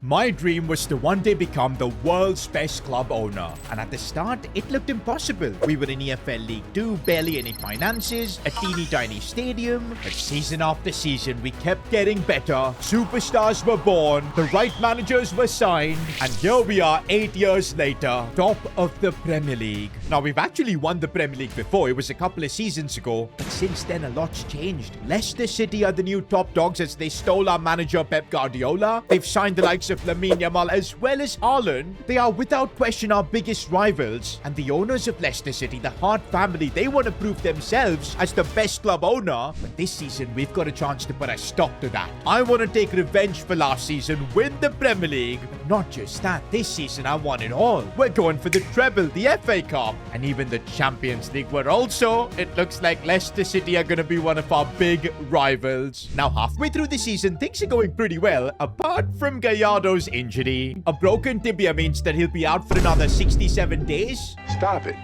My dream was to one day become the world's best club owner. And at the start, it looked impossible. We were in EFL League 2, barely any finances, a teeny tiny stadium. But season after season, we kept getting better. Superstars were born, the right managers were signed, and here we are 8 years later, top of the Premier League. Now, we've actually won the Premier League before. It was a couple of seasons ago. But since then, a lot's changed. Leicester City are the new top dogs as they stole our manager Pep Guardiola. They've signed the likes of Lamine Yamal as well as Haaland. They are without question our biggest rivals. And the owners of Leicester City, the Hart family, they want to prove themselves as the best club owner. But this season, we've got a chance to put a stop to that. I want to take revenge for last season, win the Premier League. But not just that, this season I want it all. We're going for the treble, the FA Cup, and even the Champions League, where also it looks like Leicester City are going to be one of our big rivals. Now, halfway through the season, things are going pretty well, apart from Gallardo's injury. A broken tibia means that he'll be out for another 67 days. Stop it.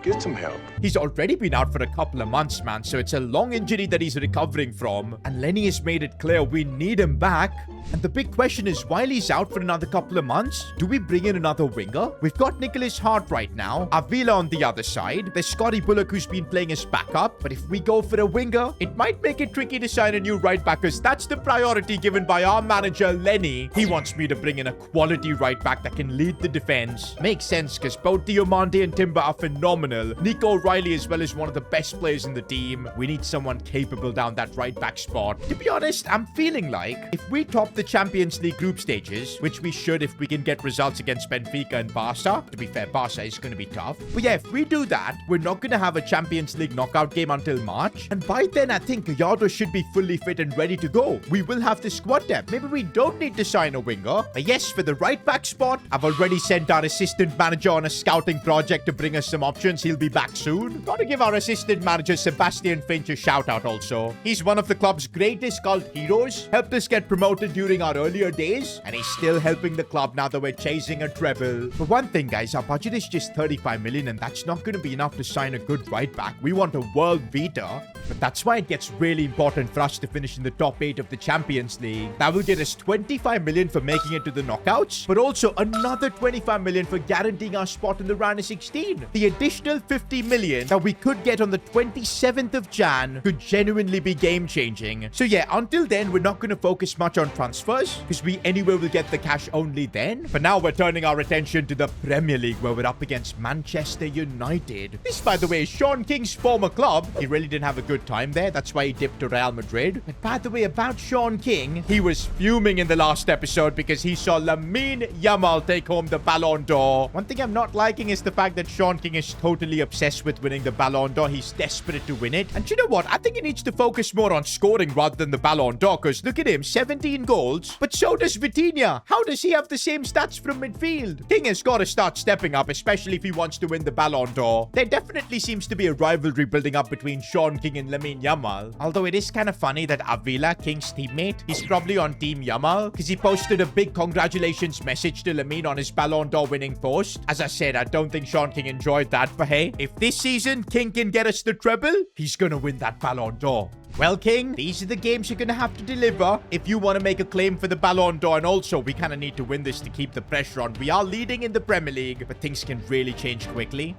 Get some help. He's already been out for a couple of months, man, so it's a long injury that he's recovering from. And Lenny has made it clear we need him back. And the big question is, while he's out for another couple of months, do we bring in another winger? We've got Nicholas Hart right now, Avila on the other side. There's Scotty Bullock who's been playing as backup. But if we go for a winger, it might make it tricky to sign a new right back, because that's the priority given by our manager, Lenny. He wants me to bring in a quality right back that can lead the defense. Makes sense, because both Diomande and Timber are phenomenal. Nico O'Reilly as well as one of the best players in the team. We need someone capable down that right back spot. To be honest, I'm feeling like if we top the Champions League group stages, which we should if we can get results against Benfica and Barca. To be fair, Barca is going to be tough. But yeah, if we do that, we're not going to have a Champions League knockout game until March. And by then, I think Gallardo should be fully fit and ready to go. We will have the squad depth. Maybe we don't need to sign a winger. But yes, for the right back spot, I've already sent our assistant manager on a scouting project to bring us some options. He'll be back soon. Gotta give our assistant manager Sebastian Finch a shout out also. He's one of the club's greatest cult heroes, helped us get promoted during our earlier days, and he's still helping the club now that we're chasing a treble. But one thing, guys, our budget is just 35 million, and that's not going to be enough to sign a good right back. We want a world beater. But that's why it gets really important for us to finish in the top 8 of the Champions League. That will get us 25 million for making it to the knockouts, but also another 25 million for guaranteeing our spot in the round of 16. The additional 50 million that we could get on the 27th of Jan could genuinely be game-changing. So yeah, until then, we're not going to focus much on transfers, because we anyway will get the cash only then. For now, we're turning our attention to the Premier League, where we're up against Manchester United. This, by the way, is Sean King's former club. He really didn't have a good time there. That's why he dipped to Real Madrid. But by the way, about Sean King, he was fuming in the last episode because he saw Lamine Yamal take home the Ballon d'Or. One thing I'm not liking is the fact that Sean King is totally obsessed with winning the Ballon d'Or. He's desperate to win it. And you know what? I think he needs to focus more on scoring rather than the Ballon d'Or, because look at him, 17 goals. But so does Vitinha. How does he have the same stats from midfield? King has got to start stepping up, especially if he wants to win the Ballon d'Or. There definitely seems to be a rivalry building up between Sean King and Lamine Yamal. Although it is kind of funny that Avila, King's teammate, he's probably on Team Yamal, because he posted a big congratulations message to Lamine on his Ballon d'Or winning post. As I said, I don't think Sean King enjoyed that, but hey, if this season King can get us the treble, he's gonna win that Ballon d'Or. Well, King, these are the games you're going to have to deliver if you want to make a claim for the Ballon d'Or. And also, we kind of need to win this to keep the pressure on. We are leading in the Premier League, but things can really change quickly.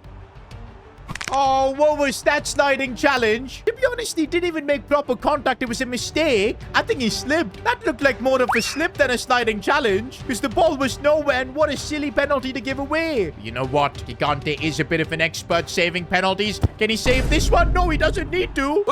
Oh, what was that sliding challenge? To be honest, he didn't even make proper contact. It was a mistake. I think he slipped. That looked like more of a slip than a sliding challenge, because the ball was nowhere, and what a silly penalty to give away. You know what? Gigante is a bit of an expert saving penalties. Can he save this one? No, he doesn't need to.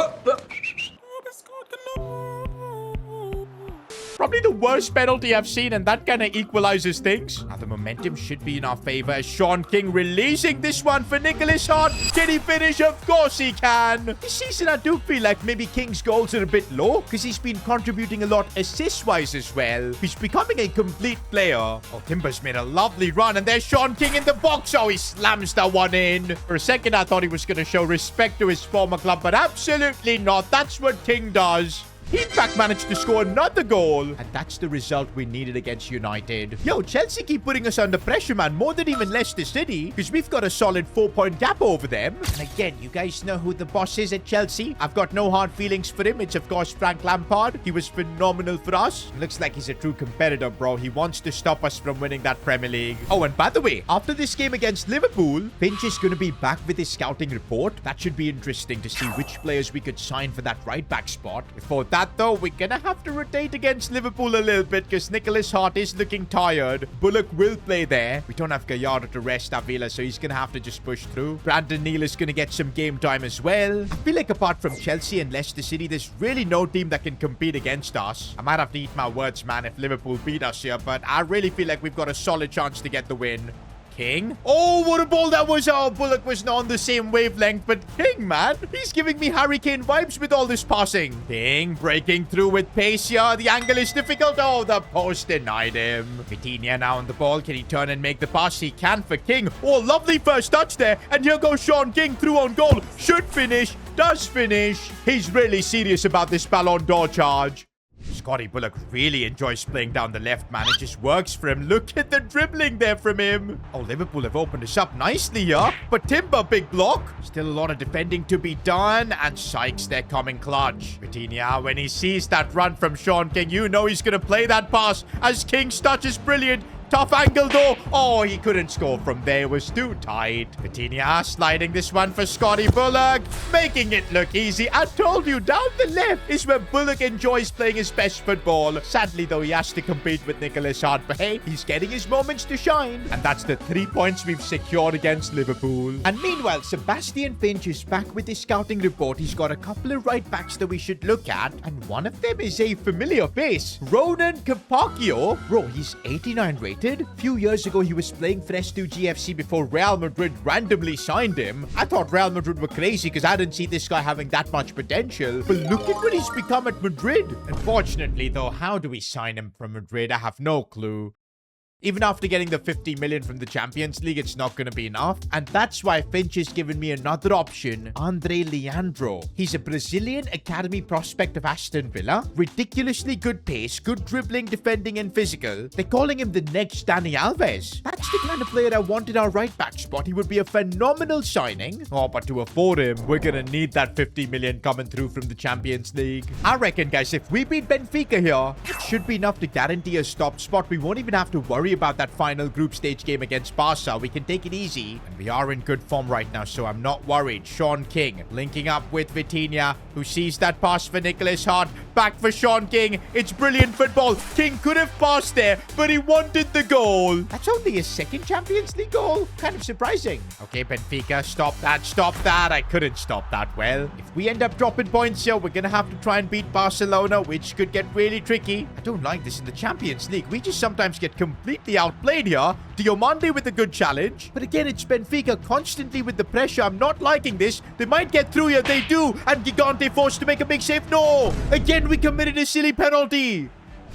Probably the worst penalty I've seen, and that kind of equalizes things. Now the momentum should be in our favor as Sean King releasing this one for Nicholas Hart. Can he finish? Of course he can. This season I do feel like maybe King's goals are a bit low, because he's been contributing a lot assist-wise as well. He's becoming a complete player. Oh, Timber's made a lovely run, and there's Sean King in the box. Oh, he slams that one in. For a second I thought he was going to show respect to his former club, but absolutely not. That's what King does. he in fact managed to score another goal. And that's the result we needed against United. Yo, Chelsea keep putting us under pressure, man. More than even Leicester City, because we've got a solid 4-point gap over them. And again, you guys know who the boss is at Chelsea. I've got no hard feelings for him. It's, of course, Frank Lampard. He was phenomenal for us. Looks like he's a true competitor, bro. He wants to stop us from winning that Premier League. Oh, and by the way, after this game against Liverpool, Finch is going to be back with his scouting report. That should be interesting to see which players we could sign for that right-back spot. Before that, though, we're going to have to rotate against Liverpool a little bit because Nicholas Hart is looking tired. Bullock will play there. We don't have Gallardo to rest Avila, so he's going to have to just push through. Brandon Neal is going to get some game time as well. I feel like apart from Chelsea and Leicester City, there's really no team that can compete against us. I might have to eat my words, man, if Liverpool beat us here, but I really feel like we've got a solid chance to get the win. King. Oh, what a ball that was. Oh, Bullock was not on the same wavelength, but King, man, he's giving me Harry Kane vibes with all this passing. King breaking through with pace here. The angle is difficult. Oh, the post denied him. Vitinha now on the ball. Can he turn and make the pass? He can for King. Oh, lovely first touch there. And here goes Sean King through on goal. Should finish. Does finish. He's really serious about this Ballon d'Or charge. Scotty Bullock really enjoys playing down the left, man. It just works for him. Look at the dribbling there from him. Oh, Liverpool have opened us up nicely here. But Timber, big block. Still a lot of defending to be done. And Sykes, they're coming clutch. Vitinha, when he sees that run from Sean King, you know he's going to play that pass as King's touch is brilliant. Tough angle though. Oh, he couldn't score from there. It was too tight. Vitinha sliding this one for Scotty Bullock. Making it look easy. I told you, down the left is where Bullock enjoys playing his best football. Sadly though, he has to compete with Nicholas Hart. But hey, he's getting his moments to shine. And that's the 3 points we've secured against Liverpool. And meanwhile, Sebastian Finch is back with his scouting report. He's got a couple of right backs that we should look at. And one of them is a familiar face. Ronan Capaccio. Bro, he's 89 rated. Few years ago, he was playing for S2 GFC before Real Madrid randomly signed him. I thought Real Madrid were crazy because I didn't see this guy having that much potential. But look at what he's become at Madrid. Unfortunately, though, how do we sign him from Madrid? I have no clue. Even after getting the 50 million from the Champions League, it's not going to be enough. And that's why Finch has given me another option, Andre Leandro. He's a Brazilian academy prospect of Aston Villa. Ridiculously good pace, good dribbling, defending, and physical. They're calling him the next Dani Alves. That's the kind of player I wanted our right back spot. He would be a phenomenal signing. Oh, but to afford him, we're going to need that 50 million coming through from the Champions League. I reckon, guys, if we beat Benfica here, it should be enough to guarantee a top spot. We won't even have to worry about that final group stage game against Barca. We can take it easy. And we are in good form right now, so I'm not worried. Sean King linking up with Vitinha, who sees that pass for Nicholas Hart. Back for Sean King. It's brilliant football. King could have passed there, but he wanted the goal. That's only his second Champions League goal. Kind of surprising. Okay, Benfica, stop that, stop that. I couldn't stop that well. If we end up dropping points here, we're going to have to try and beat Barcelona, which could get really tricky. I don't like this in the Champions League. We just sometimes get completely outplayed here. Diomande with a good challenge. But again, it's Benfica constantly with the pressure. I'm not liking this. They might get through here. They do. And Gigante forced to make a big save. No! Again, we committed a silly penalty.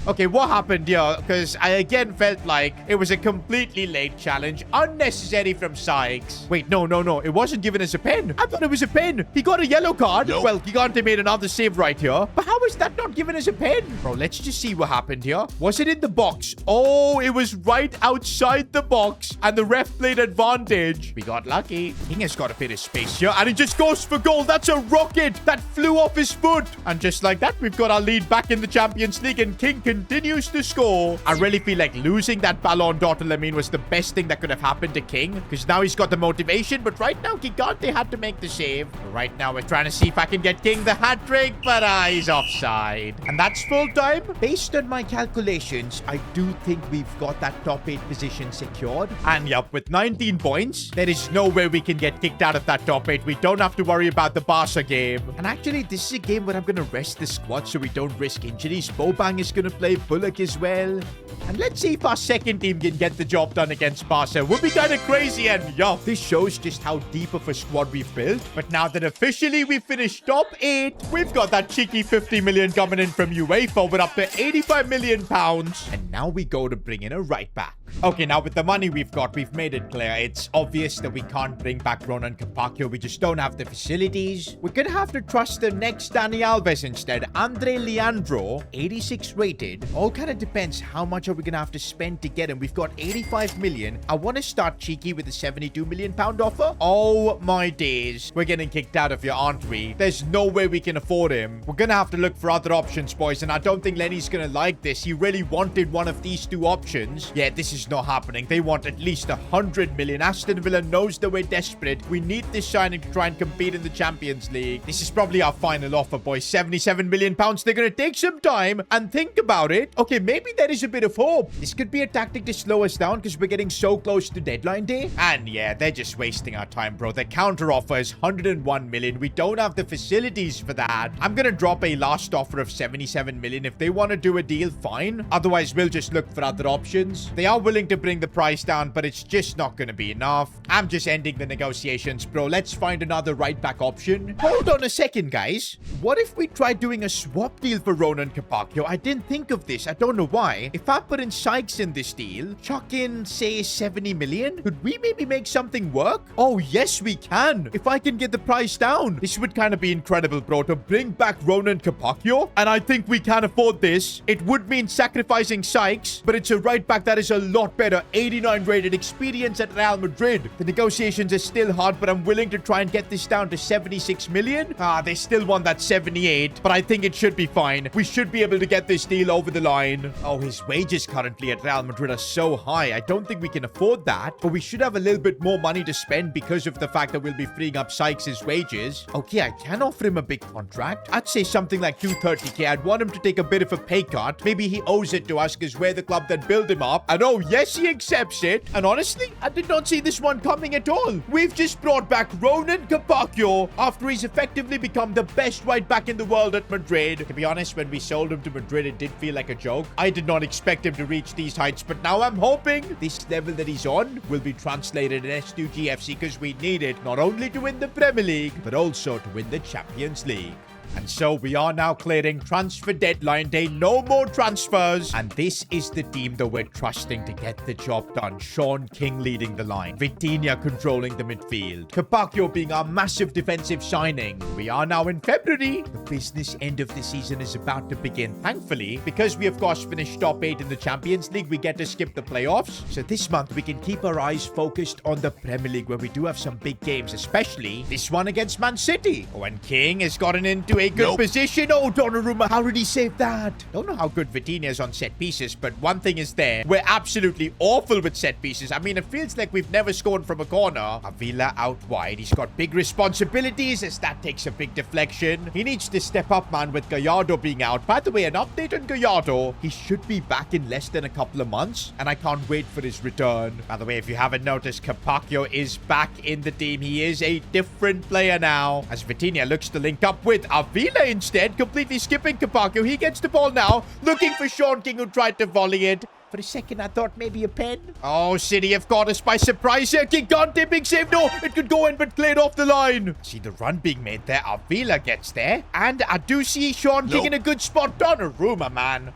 Okay, what happened here? Because I again felt like it was a completely late challenge. Unnecessary from Sykes. Wait, no. It wasn't given as a pen. I thought it was a pen. He got a yellow card. Nope. Well, Gigante made another save right here. But how is that not given as a pen? Bro, let's just see what happened here. Was it in the box? Oh, it was right outside the box. And the ref played advantage. We got lucky. King has got a bit of space here. And he just goes for goal. That's a rocket. That flew off his foot. And just like that, we've got our lead back in the Champions League. And King continues to score. I really feel like losing that Ballon d'Or to Lamine was the best thing that could have happened to King, because now he's got the motivation. But right now, Gigante had to make the save. Right now, we're trying to see if I can get King the hat-trick, but he's offside. And that's full time. Based on my calculations, I do think we've got that top 8 position secured. And yep, with 19 points, there is no way we can get kicked out of that top 8. We don't have to worry about the Barca game. And actually, this is a game where I'm going to rest the squad so we don't risk injuries. Boban is going to play, Bullock as well. And let's see if our second team can get the job done against Barca. Would be kind of crazy. And yo, this shows just how deep of a squad we've built. But now that officially we finished top 8, we've got that cheeky 50 million coming in from UEFA with up to 85 million pounds. And now we go to bring in a right back. Okay, now with the money we've got, we've made it clear. It's obvious that we can't bring back Ronan Capaccio. We just don't have the facilities. We're gonna have to trust the next Dani Alves instead. Andre Leandro, 86 rated. All kind of depends how much are we gonna have to spend to get him. We've got 85 million. I want to start cheeky with a 72 million pound offer. Oh my days. We're getting kicked out of here, aren't we? There's no way we can afford him. We're gonna have to look for other options, boys, and I don't think Lenny's gonna like this. He really wanted one of these two options. Yeah, this is not happening. They want at least 100 million. Aston Villa knows that we're desperate. We need this signing to try and compete in the Champions League. This is probably our final offer, boys. 77 million pounds. They're gonna take some time and think about it. Okay, maybe there is a bit of hope. This could be a tactic to slow us down because we're getting so close to deadline day. And yeah, they're just wasting our time, bro. Their counter offer is 101 million. We don't have the facilities for that. I'm gonna drop a last offer of 77 million. If they want to do a deal, fine. Otherwise, we'll just look for other options. They are willing to bring the price down, but it's just not gonna be enough. I'm just ending the negotiations, bro. Let's find another right back option. Hold on a second, guys. What if we try doing a swap deal for Ronan Capaccio? I didn't think of this. I don't know why. If I put in Sykes in this deal, chuck in, say, 70 million, could we maybe make something work? Oh, yes, we can. If I can get the price down, this would kind of be incredible, bro, to bring back Ronan Capaccio. And I think we can afford this. It would mean sacrificing Sykes, but it's a right back that is a lot better. 89 rated, experience at Real Madrid. The negotiations are still hard, but I'm willing to try and get this down to 76 million. They still want that 78, but I think it should be fine. We should be able to get this deal over the line. Oh, his wages currently at Real Madrid are so high. I don't think we can afford that, but we should have a little bit more money to spend because of the fact that we'll be freeing up Sykes' wages. Okay, I can offer him a big contract. I'd say something like 230k. I'd want him to take a bit of a pay cut. Maybe he owes it to us because we're the club that built him up. And oh, yes, he accepts it. And honestly, I did not see this one coming at all. We've just brought back Ronan Capaccio after he's effectively become the best right back in the world at Madrid. To be honest, when we sold him to Madrid, it did feel like a joke. I did not expect him to reach these heights, but now I'm hoping this level that he's on will be translated in S2GFC because we need it not only to win the Premier League, but also to win the Champions League. And so we are now clearing transfer deadline day. No more transfers. And this is the team that we're trusting to get the job done. Sean King leading the line. Vitinha controlling the midfield. Capaccio being our massive defensive signing. We are now in February. The business end of the season is about to begin. Thankfully, because we of course finished top 8 in the Champions League, we get to skip the playoffs. So this month we can keep our eyes focused on the Premier League where we do have some big games, especially this one against Man City. When King has gotten into a good position. Oh, Donnarumma, how did he save that? Don't know how good Vitinha is on set pieces, but one thing is there. We're absolutely awful with set pieces. I mean, it feels like we've never scored from a corner. Avila out wide. He's got big responsibilities as that takes a big deflection. He needs to step up, man, with Gallardo being out. By the way, an update on Gallardo. He should be back in less than a couple of months, and I can't wait for his return. By the way, if you haven't noticed, Capaccio is back in the team. He is a different player now, as Vitinha looks to link up with Avila instead, completely skipping Capaccio. He gets the ball now, looking for Sean King, who tried to volley it. For a second, I thought maybe a pen. Oh, City have caught us by surprise here. Gigante, big save. No, it could go in, but cleared off the line. See the run being made there. Avila gets there. And I do see Sean King in a good spot. Donnarumma, man.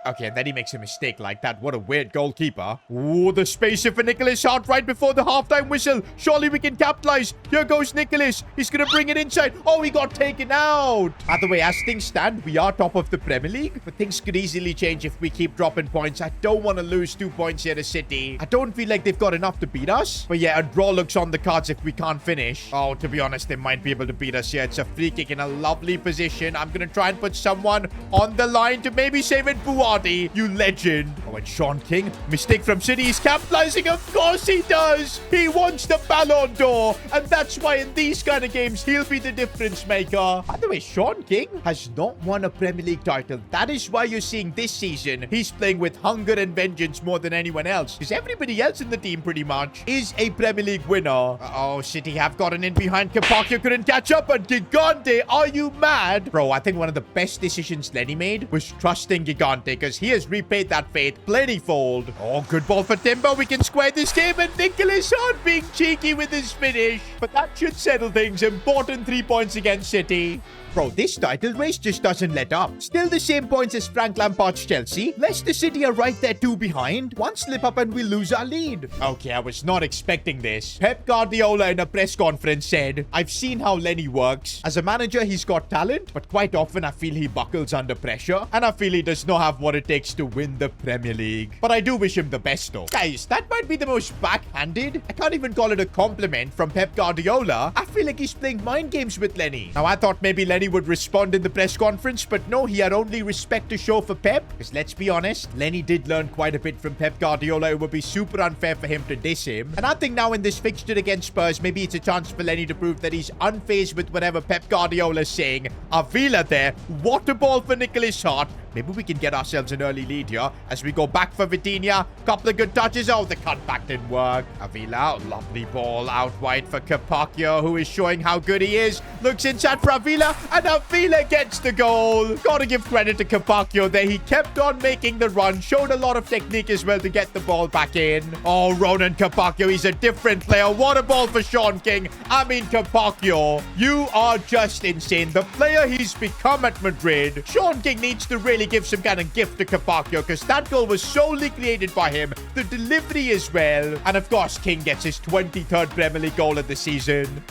Okay, and then he makes a mistake like that. What a weird goalkeeper. Ooh, the spacer for Nicholas Hart right before the halftime whistle. Surely we can capitalize. Here goes Nicholas. He's going to bring it inside. Oh, he got taken out. By the way, as things stand, we are top of the Premier League. But things could easily change if we keep dropping points. I don't want to lose 2 points here to City. I don't feel like they've got enough to beat us. But yeah, a draw looks on the cards if we can't finish. Oh, to be honest, they might be able to beat us here. It's a free kick in a lovely position. I'm going to try and put someone on the line to maybe save it. You legend. Oh, and Sean King, mistake from City. He's capitalizing. Of course he does. He wants the Ballon d'Or. And that's why in these kind of games, he'll be the difference maker. By the way, Sean King has not won a Premier League title. That is why you're seeing this season, he's playing with hunger and vengeance more than anyone else. Because everybody else in the team pretty much is a Premier League winner. Oh, City have gotten in behind. Capaccio couldn't catch up. And Gigante, are you mad? Bro, I think one of the best decisions Lenny made was trusting Gigante, because he has repaid that faith plentyfold. Oh, good ball for Timber. We can square this game, and Nicholas Hart being cheeky with his finish. But that should settle things. Important 3 points against City. Bro, this title race just doesn't let up. Still the same points as Frank Lampard's Chelsea. Leicester City are right there 2 behind. One slip up and we lose our lead. Okay, I was not expecting this. Pep Guardiola in a press conference said, I've seen how Lenny works. As a manager, he's got talent, but quite often I feel he buckles under pressure, and I feel he does not have what it takes to win the Premier League. But I do wish him the best though. Guys, that might be the most backhanded, I can't even call it a compliment, from Pep Guardiola. I feel like he's playing mind games with Lenny. Now, I thought maybe Lenny would respond in the press conference, but no, he had only respect to show for Pep. Because let's be honest, Lenny did learn quite a bit from Pep Guardiola. It would be super unfair for him to diss him. And I think now in this fixture against Spurs, maybe it's a chance for Lenny to prove that he's unfazed with whatever Pep Guardiola is saying. Avila there, water ball for Nicholas Hart. Maybe we can get ourselves an early lead here as we go back for Vitinha. Couple of good touches. Oh, the cutback didn't work. Avila, lovely ball out wide for Capaccio, who is showing how good he is. Looks inside for Avila, and Avila gets the goal. Gotta give credit to Capaccio there. He kept on making the run, showed a lot of technique as well to get the ball back in. Oh, Ronan Capaccio, he's a different player. What a ball for Sean King. I mean, Capaccio, you are just insane. The player he's become at Madrid. Sean King needs to really give some kind of gift to Capaccio because that goal was solely created by him. The delivery as well. And of course, King gets his 23rd Premier League goal of the season.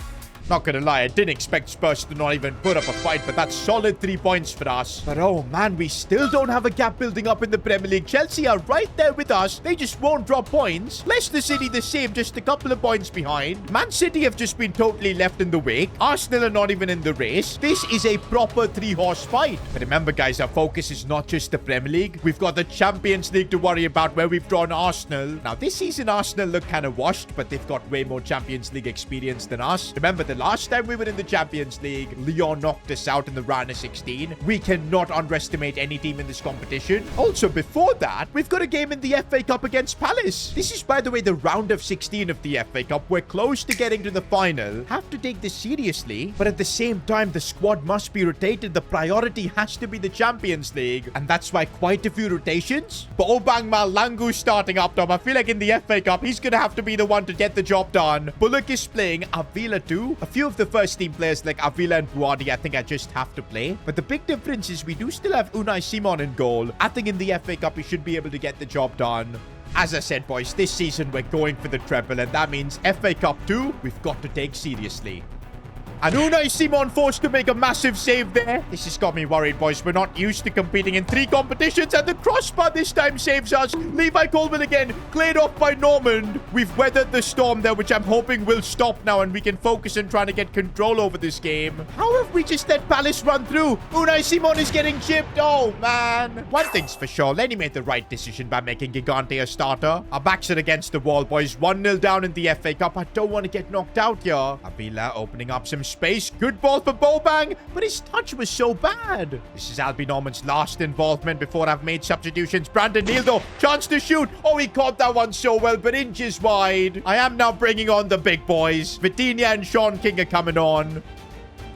Not gonna lie, I didn't expect Spurs to not even put up a fight, but that's solid 3 points for us. But oh man, we still don't have a gap building up in the Premier League. Chelsea are right there with us. They just won't drop points. Leicester City the same, just a couple of points behind. Man City have just been totally left in the wake. Arsenal are not even in the race. This is a proper 3-horse fight. But remember guys, our focus is not just the Premier League. We've got the Champions League to worry about where we've drawn Arsenal. Now this season Arsenal look kind of washed, but they've got way more Champions League experience than us. Remember the last time we were in the Champions League, Lyon knocked us out in the round of 16. We cannot underestimate any team in this competition. Also, before that, we've got a game in the FA Cup against Palace. This is, by the way, the round of 16 of the FA Cup. We're close to getting to the final. Have to take this seriously, but at the same time, the squad must be rotated. The priority has to be the Champions League, and that's why quite a few rotations. But Obang Malangu starting up top. I feel like in the FA Cup, he's gonna have to be the one to get the job done. Bullock is playing, Avila too. A few of the first team players like Avila and Buadi, I think I just have to play. But the big difference is we do still have Unai Simon in goal. I think in the FA Cup, he should be able to get the job done. As I said, boys, this season we're going for the treble, and that means FA Cup 2, we've got to take seriously. And Unai Simon forced to make a massive save there. This has got me worried, boys. We're not used to competing in 3 competitions, and the crossbar this time saves us. Levi Colvin again, cleared off by Normand. We've weathered the storm there, which I'm hoping will stop now, and we can focus on trying to get control over this game. How have we just let Palace run through? Unai Simon is getting chipped. Oh, man. One thing's for sure, Lenny made the right decision by making Gigante a starter. Our backs are against the wall, boys. 1-0 down in the FA Cup. I don't want to get knocked out here. Avila opening up some space. Good ball for Bobang, but his touch was so bad. This is Albie Norman's last involvement before I've made substitutions. Brandon Neal, though, chance to shoot. Oh, he caught that one so well, but inches wide. I am now bringing on the big boys. Vitinha and Sean King are coming on.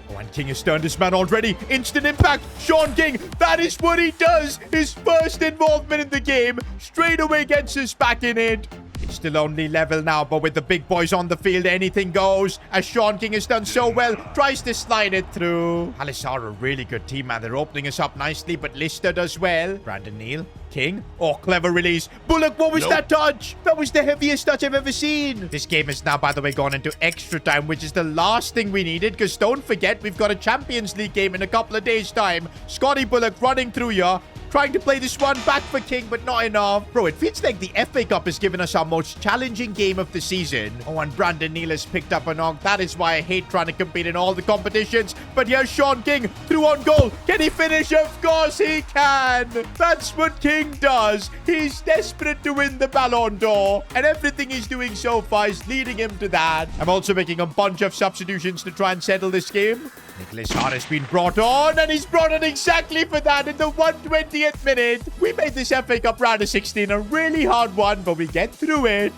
Oh, and King has turned his man already. Instant impact. Sean King, that is what he does. His first involvement in the game. Straight away gets us back in it. It's still only level now, but with the big boys on the field, anything goes. As Sean King has done so well, tries to slide it through. Palace are a really good team, man. They're opening us up nicely, but Lister does well. Brandon Neal, King. Oh, clever release. Bullock, what was that touch? That was the heaviest touch I've ever seen. This game has now, by the way, gone into extra time, which is the last thing we needed, because don't forget, we've got a Champions League game in a couple of days' time. Scotty Bullock running through here. Trying to play this one back for King, but not enough. Bro, it feels like the FA Cup has given us our most challenging game of the season. Oh, and Brandon Neal has picked up a knock. That is why I hate trying to compete in all the competitions. But here's Sean King through on goal. Can he finish? Of course he can. That's what King does. He's desperate to win the Ballon d'Or. And everything he's doing so far is leading him to that. I'm also making a bunch of substitutions to try and settle this game. Nicholas Hart has been brought on, and he's brought on exactly for that in the 120th minute. We made this FA Cup round of 16 a really hard one, but we get through it.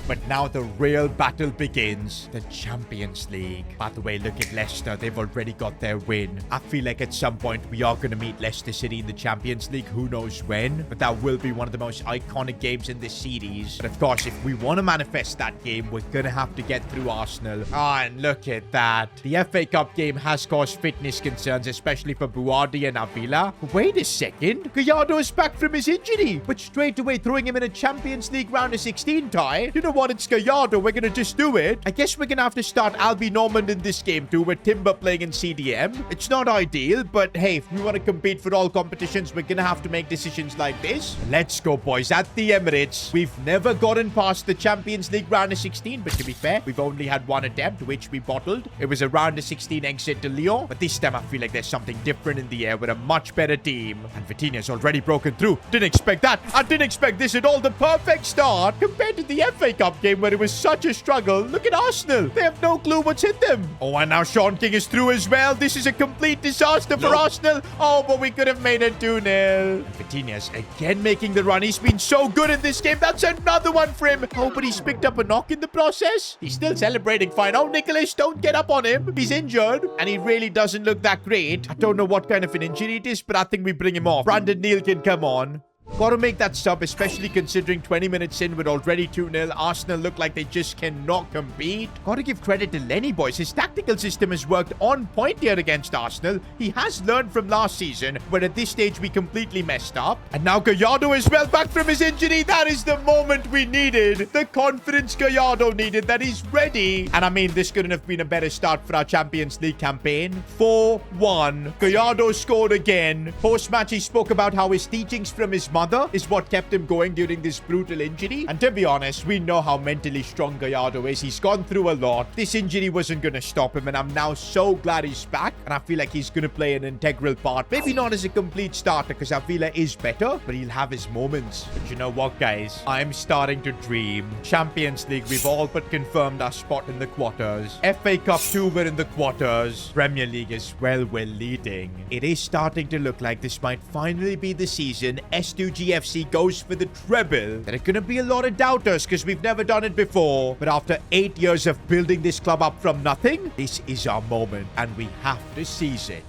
But now the real battle begins. The Champions League. By the way, look at Leicester. They've already got their win. I feel like at some point we are going to meet Leicester City in the Champions League. Who knows when? But that will be one of the most iconic games in this series. But of course, if we want to manifest that game, we're going to have to get through Arsenal. Ah, and look at that. The FA Cup game has caused fitness concerns, especially for Buardi and Avila. Wait a second. Gallardo is back from his injury. But straight away throwing him in a Champions League round of 16 tie. You know what? It's Gallardo. We're going to just do it. I guess we're going to have to start Albi Normand in this game too, with Timber playing in CDM. It's not ideal, but hey, if we want to compete for all competitions, we're going to have to make decisions like this. Let's go, boys. At the Emirates, we've never gotten past the Champions League round of 16, but to be fair, we've only had one attempt, which we bottled. It was a round of 16 exit to Lyon, but this time I feel like there's something different in the air with a much better team. And Vitinha's already broken through. Didn't expect that. I didn't expect this at all. The perfect start compared to the FA Cup game where it was such a struggle. Look at Arsenal. They have no clue what's hit them. Oh, and now Sean King is through as well. This is a complete disaster for Arsenal. Oh, but we could have made it 2-0. Vitinha's again making the run. He's been so good in this game. That's another one for him. Oh, but he's picked up a knock in the process. He's still celebrating fine. Oh, Nicholas, don't get up on him. He's injured, and he really doesn't look that great. I don't know what kind of an injury it is, but I think we bring him off. Brandon Neal can come on. Got to make that sub, especially considering 20 minutes in with already 2-0. Arsenal look like they just cannot compete. Got to give credit to Lenny, boys. His tactical system has worked on point here against Arsenal. He has learned from last season, but at this stage we completely messed up. And now Gallardo is well back from his injury. That is the moment we needed. The confidence Gallardo needed, that he's ready. And I mean, this couldn't have been a better start for our Champions League campaign. 4-1. Gallardo scored again. Post-match, he spoke about how his teachings from his mother is what kept him going during this brutal injury. And to be honest, we know how mentally strong Gallardo is. He's gone through a lot. This injury wasn't going to stop him, and I'm now so glad he's back. And I feel like he's going to play an integral part. Maybe not as a complete starter, because Avila is better, but he'll have his moments. But you know what, guys? I'm starting to dream. Champions League, we've all but confirmed our spot in the quarters. FA Cup 2, we're in the quarters. Premier League as well, we're leading. It is starting to look like this might finally be the season S2GFC goes for the treble. There are going to be a lot of doubters because we've never done it before. But after 8 years of building this club up from nothing, this is our moment and we have to seize it.